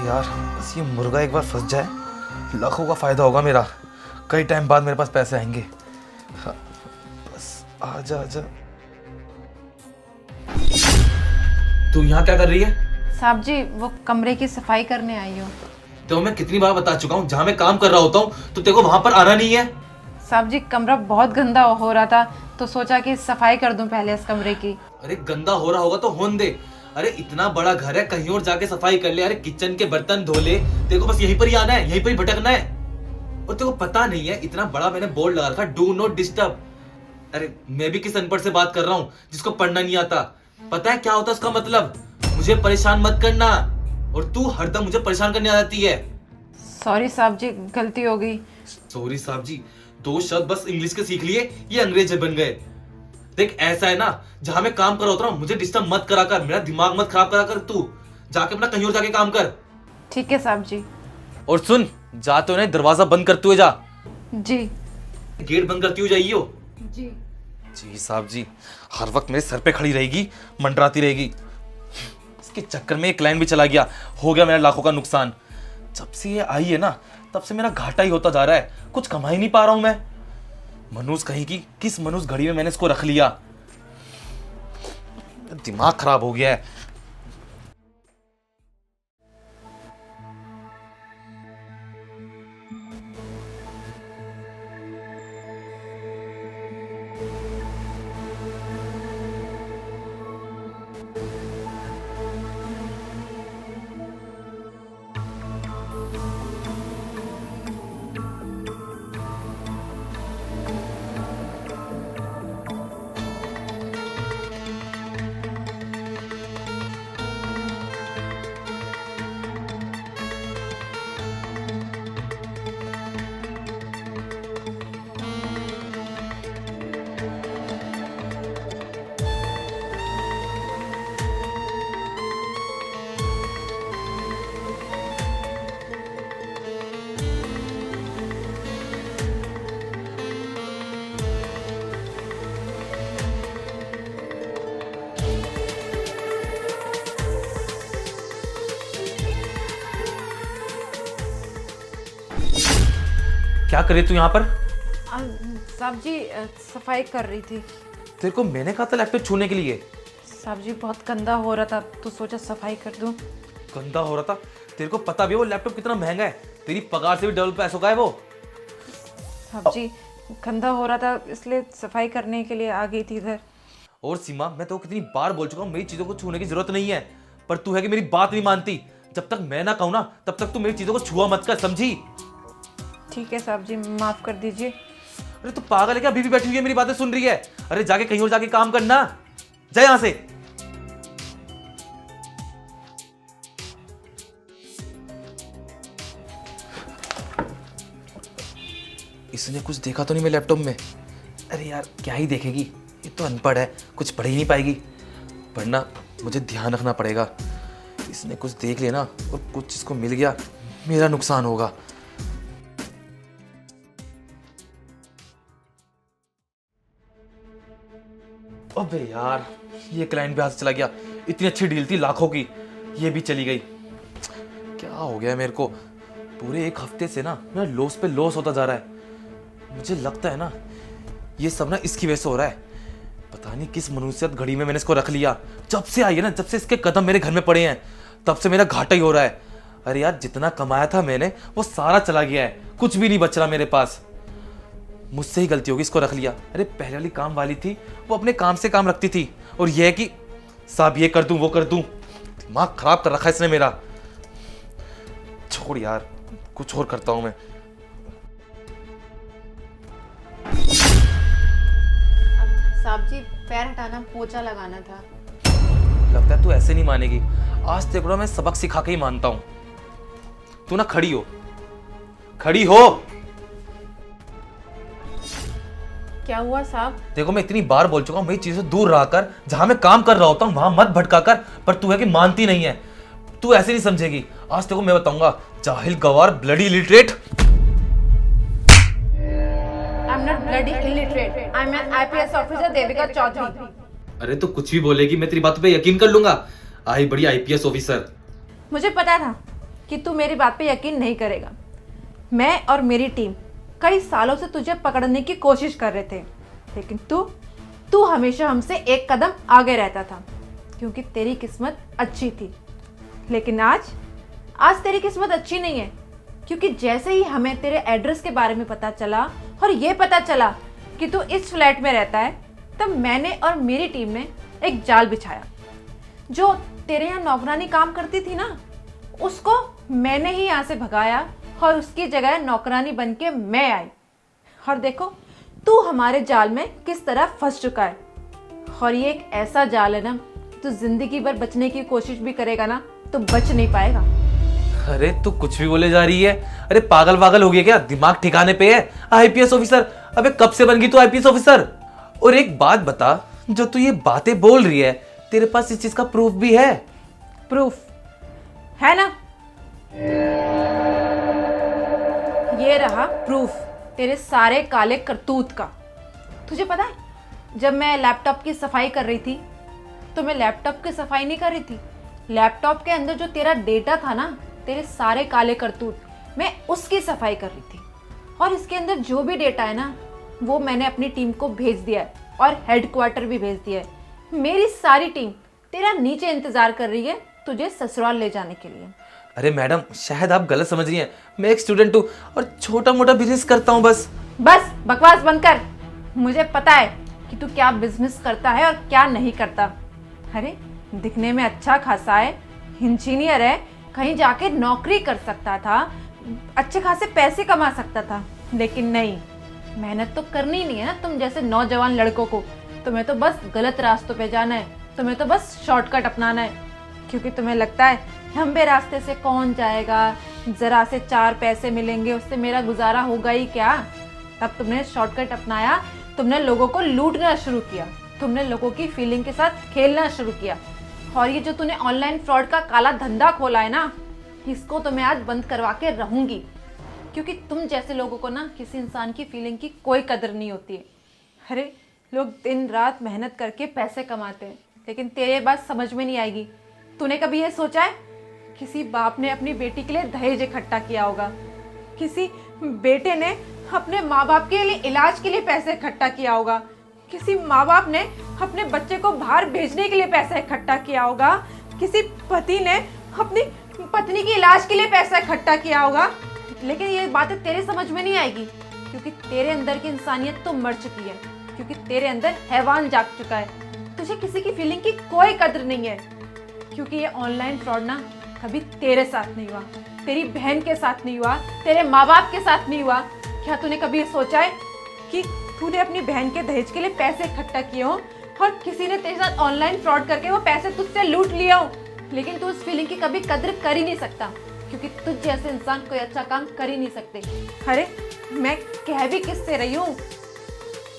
यार बस ये मुर्गा एक बार फंस जाए, लाखों का फायदा होगा मेरा। कई टाइम बाद मेरे पास पैसे आएंगे। हाँ, बस आजा आजा। तू यहाँ क्या कर रही है? साहब जी वो कमरे की सफाई करने आई हूँ। तो मैं कितनी बार बता चुका हूँ, जहाँ मैं काम कर रहा होता हूँ तो तेरे को वहां पर आना नहीं है। साहब जी कमरा बहुत गंदा हो रहा था तो सोचा कि सफाई कर दूं पहले इस कमरे की। अरे गंदा हो रहा होगा तो होने दे। अरे इतना बड़ा घर है, कहीं और जाके सफाई कर ले। अरे किचन के बर्तन धो ले। तेरे को बस यहीं पर ही आना है, यहीं पर ही भटकना है। और तेरे को पता नहीं है, इतना बड़ा मैंने बोर्ड लगा रखा, डू नॉट डिस्टर्ब। अरे मैं भी किस अनपढ़ से बात कर रहा हूँ जिसको पढ़ना नहीं आता। पता है क्या होता है उसका मतलब? मुझे परेशान मत करना। और तू हरदम मुझे परेशान करने आ जाती है। सॉरी साहब जी गलती हो गई। सॉरी साहब जी, दो शब्द बस इंग्लिश के सीख लिए, ये अंग्रेज बन गए। देख ऐसा है ना, जहां मैं काम कर रहा होता हूँ मुझे डिस्टर्ब मत करा कर, मेरा दिमाग मत खराब करा कर। तू जाके अपना कहीं और जाके काम कर। ठीक है साहब जी। और सुन, जाते हो ना दरवाजा बंद करते हुए जा। जी। गेट बंद करती हुई जाइयो। जी जी साहब जी, हर वक्त मेरे सर पे खड़ी रहेगी, मंडराती रहेगी। इसके चक्कर में एक क्लाइंट भी चला गया, हो गया मेरा लाखों का नुकसान। जब से ये आई है ना तब से मेरा घाटा ही होता जा रहा है, कुछ कमा ही नहीं पा रहा हूं मैं। मनुष्य कहीं की किस मनुष्य घड़ी में मैंने इसको रख लिया। दिमाग खराब हो गया है। क्या करे तू यहाँ पर? साहब जी सफाई कर रही थी। तेरे को मैंने कहा था लैपटॉप छूने के लिए। साहब जी बहुत गंदा हो रहा था तो सोचा सफाई कर दूं। गंदा हो रहा था? तेरे को पता भी है वो लैपटॉप कितना महंगा है, तेरी पगार से भी डबल पैसों का है वो। साहब जी गंदा हो रहा था इसलिए सफाई करने के लिए आ गई थी इधर। और सीमा, मैं तो कितनी बार बोल चुका हूँ मेरी चीजों को छूने की जरूरत नहीं है, पर तू है कि मेरी बात नहीं मानती। जब तक मैं ना कहूँ ना तब तक तू मेरी चीजों को छुआ मत कर, समझी? ठीक है साहब जी माफ कर दीजिए। अरे तू पागल है क्या? अभी भी बैठी हुई है, मेरी बातें सुन रही है। अरे जाके कहीं और जाके काम करना, जा यहां से। इसने कुछ देखा तो नहीं मेरे लैपटॉप में? अरे यार क्या ही देखेगी, ये तो अनपढ़ है, कुछ पढ़ ही नहीं पाएगी। पढ़ना मुझे ध्यान रखना पड़ेगा। इसने कुछ देख लिया ना और कुछ इसको मिल गया, मेरा नुकसान होगा। अबे यार, ये क्लाइंट भी हाथ से चला गया। इतनी अच्छी डील थी लाखों की, ये भी चली गई। क्या हो गया मेरे को? पूरे एक हफ्ते से ना मेरा लॉस पे लॉस होता जा रहा है। मुझे लगता है ना ये सब ना इसकी वजह से हो रहा है। पता नहीं किस मनुष्यत घड़ी में मैंने इसको रख लिया। जब से आई है ना, जब से इसके कदम मेरे घर में पड़े हैं, तब से मेरा घाटा ही हो रहा है। अरे यार जितना कमाया था मैंने वो सारा चला गया है, कुछ भी नहीं बच रहा मेरे पास। मुझसे ही गलती होगी, इसको रख लिया। अरे पहले वाली काम वाली थी, वो अपने काम से काम रखती थी, और यह है कि साहब ये कर दूं वो कर दूं। दिमाग खराब कर रखा है इसने मेरा। छोड़ यार, कुछ और करता हूं मैं। साहब जी पैर हटाना, पोछा लगाना था। लगता है तू ऐसे नहीं मानेगी। आज तेरे को मैं सबक सिखा के ही मानता हूं। तू ना खड़ी हो, खड़ी हो। क्या हुआ साहब? देखो मैं इतनी बार बोल चुका हूं मेरी चीजों से दूर रहकर, जहां मैं काम कर रहा होता हूं वहां मत भटका कर, पर तू है कि मानती नहीं है। तू ऐसे नहीं समझेगी। आज तेरे को मैं बताऊंगा, जाहिल गवार bloody illiterate. I am not bloody illiterate, I am an IPS officer Devika Chaudhary. अरे तो कुछ भी बोलेगी, मैं तेरी बात पे यकीन कर लूंगा। आई बड़ी आईपीएस ऑफिसर। मुझे पता था कि तू मेरी बात पे यकीन नहीं करेगा। मैं और मेरी टीम कई सालों से तुझे पकड़ने की कोशिश कर रहे थे, लेकिन तू हमेशा हमसे एक कदम आगे रहता था, क्योंकि तेरी किस्मत अच्छी थी। लेकिन आज तेरी किस्मत अच्छी नहीं है, क्योंकि जैसे ही हमें तेरे एड्रेस के बारे में पता चला और ये पता चला कि तू इस फ्लैट में रहता है, तब मैंने और मेरी टीम ने एक जाल बिछाया। जो तेरे यहाँ नौकरानी काम करती थी ना, उसको मैंने ही यहाँ से भगाया और उसकी जगह नौकरानी बन के मैं आई। और देखो तू हमारे जाल में किस तरह फंस चुका है। और ये एक ऐसा जाल है ना, तू जिंदगी भर बचने की कोशिश भी करेगा ना तो बच नहीं पाएगा। अरे तू कुछ भी बोले जा रही है। अरे पागल हो गया क्या? दिमाग ठिकाने पे है? IPS officer? अबे कब से बन गई तू आईपीएस ऑफिसर? और एक बात बता, जो तू ये बातें बोल रही है, तेरे पास इस चीज का प्रूफ भी है? प्रूफ है ना, ये रहा प्रूफ तेरे सारे काले करतूत का। तुझे पता है, जब मैं लैपटॉप की सफाई कर रही थी तो मैं लैपटॉप की सफाई नहीं कर रही थी, लैपटॉप के अंदर जो तेरा डेटा था ना, तेरे सारे काले करतूत, मैं उसकी सफाई कर रही थी। और इसके अंदर जो भी डेटा है ना, वो मैंने अपनी टीम को भेज दिया है और हेडक्वार्टर भी भेज दिया है। मेरी सारी टीम तेरा नीचे इंतजार कर रही है तुझे ससुराल ले जाने के लिए। अरे मैडम, शायद आप गलत समझ रही हैं। मैं एक स्टूडेंट हूँ और छोटा मोटा बिजनेस करता हूँ बस बकवास बंद कर। मुझे पता है कि तू क्या बिजनेस करता है और क्या नहीं करता। अरे दिखने में अच्छा खासा है, इंजीनियर है, कहीं जाके नौकरी कर सकता था, अच्छे खासे पैसे कमा सकता था, लेकिन नहीं, मेहनत तो करनी नहीं है ना तुम जैसे नौजवान लड़कों को। तुम्हें तो बस गलत रास्तों पे जाना है, तुम्हें तो बस शॉर्टकट अपनाना है, क्योंकि तुम्हें लगता है लंबे रास्ते से कौन जाएगा, जरा से 4 पैसे मिलेंगे उससे मेरा गुजारा होगा ही क्या। तब तुमने शॉर्टकट अपनाया, तुमने लोगों को लूटना शुरू किया, तुमने लोगों की फीलिंग के साथ खेलना शुरू किया। और ये जो तूने ऑनलाइन फ्रॉड का काला धंधा खोला है ना, इसको तो मैं आज बंद करवा के रहूंगी, क्योंकि तुम जैसे लोगों को ना किसी इंसान की फीलिंग की कोई कदर नहीं होती है। अरे लोग दिन रात मेहनत करके पैसे कमाते हैं, लेकिन तेरे बात समझ में नहीं आएगी। तूने कभी ये सोचा है, किसी बाप ने अपनी बेटी के लिए दहेज इकट्ठा किया होगा, किसी बेटे ने अपने माँ बाप के लिए इलाज के लिए पैसे इकट्ठा किया होगा, किसी माँ बाप ने अपने बच्चे को बाहर भेजने के लिए पैसा इकट्ठा किया होगा, किसी पति ने अपनी पत्नी के इलाज के लिए पैसा इकट्ठा किया होगा। लेकिन ये बातें तेरे समझ में नहीं आएगी, क्योंकि तेरे अंदर की इंसानियत तो मर चुकी है, क्योंकि तेरे अंदर हैवान जाग चुका है। तुझे किसी की फीलिंग की कोई कदर नहीं है, क्योंकि ये ऑनलाइन फ्रॉड ना कभी तेरे साथ नहीं हुआ, तेरी बहन के साथ नहीं हुआ, तेरे माँ बाप के साथ नहीं हुआ। क्या तूने कभी ये सोचा है कि तूने अपनी बहन के दहेज के लिए पैसे इकट्ठा किए हो और किसी ने तेरे साथ ऑनलाइन फ्रॉड करके वो पैसे तुझसे लूट लिए हो, लेकिन तू उस फीलिंग की कभी कदर कर ही नहीं सकता, क्योंकि तुझ जैसे इंसान कोई अच्छा काम कर ही नहीं सकते। अरे मैं कह भी किससे रही हूँ,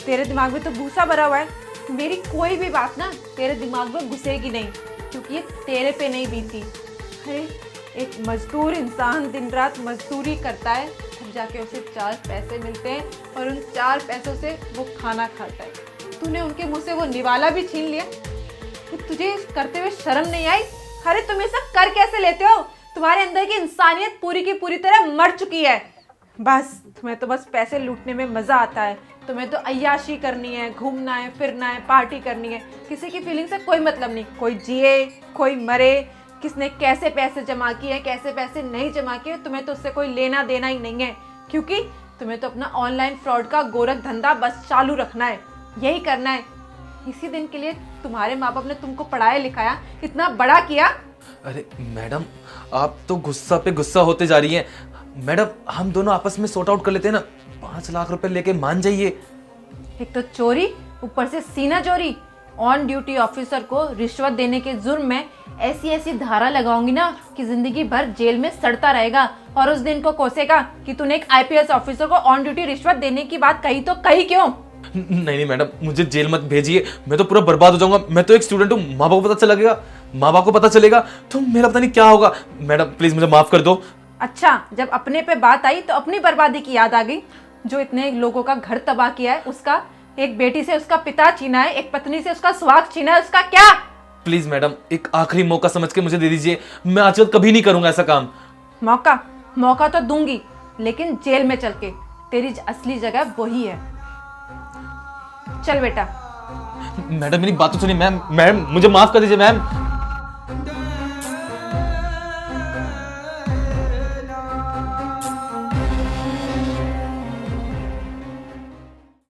तेरे दिमाग में तो भूसा भरा हुआ है, मेरी कोई भी बात ना तेरे दिमाग में घुसेगी नहीं, क्योंकि ये तेरे पे नहीं बीती। अरे एक मजदूर इंसान दिन रात मजदूरी करता है, तब जाके उसे 4 पैसे मिलते हैं और उन 4 पैसों से वो खाना खाता है। तूने उनके मुंह से वो निवाला भी छीन लिया, तो तुझे करते हुए शर्म नहीं आई? अरे तुम ये सब कर कैसे लेते हो? तुम्हारे अंदर की इंसानियत पूरी की पूरी तरह मर चुकी है। बस तुम्हें तो बस पैसे लूटने में मजा आता है, तुम्हें तो अय्याशी करनी है, घूमना है, फिरना है, पार्टी करनी है, किसी की फीलिंग से कोई मतलब नहीं। कोई जिए कोई मरे, किसने कैसे पैसे जमा किए कैसे पैसे नहीं जमा किए, तुम्हें तो उससे कोई लेना देना ही नहीं है, क्योंकि तुम्हें तो अपना ऑनलाइन फ्रॉड का गोरख धंधा बस चालू रखना है, यही करना है। इसी दिन के लिए तुम्हारे माँ बाप ने तुमको पढ़ाया लिखाया, इतना बड़ा किया। अरे मैडम, आप तो गुस्सा पे गुस्सा होते जा रही हैं। मैडम, हम दोनों आपस में सॉर्ट आउट कर लेते हैं ना, 5 लाख रुपए लेके मान जाइए। एक तो चोरी, ऊपर से सीना चोरी। ऑन ड्यूटी ऑफिसर को रिश्वत देने के जुर्म में ऐसी धारा लगाऊंगी ना कि जिंदगी भर जेल में सड़ता रहेगा, और उस दिन को कोसेगा कि तूने एक आईपीएस ऑफिसर को ऑन ड्यूटी रिश्वत देने की बात कही, तो कही क्यों? नहीं मैडम, मुझे जेल मत भेजिए, मैं तो पूरा बर्बाद हो जाऊंगा। मैं तो एक स्टूडेंट हूँ, माँ बाप को पता चलेगा, माँ बाप को पता चलेगा तो मेरा पता नहीं क्या होगा। मैडम प्लीज मुझे माफ कर दो। अच्छा, जब अपने पे बात आई तो अपनी बर्बादी की याद आ गई। जो इतने लोगों का घर तबाह किया है, उसका एक बेटी से उसका पिता छीना है, एक पत्नी से उसका सुहाग छीना है, उसका क्या? प्लीज मैडम, एक आखिरी मौका समझ के मुझे दे दीजिए, मैं आज कभी नहीं करूंगा ऐसा काम। मौका मौका तो दूंगी, लेकिन जेल में चल के। तेरी असली जगह वही है। चल बेटा। मैडम मेरी बात तो सुनिए मैम, मैम मुझे माफ कर दीजिए मैम।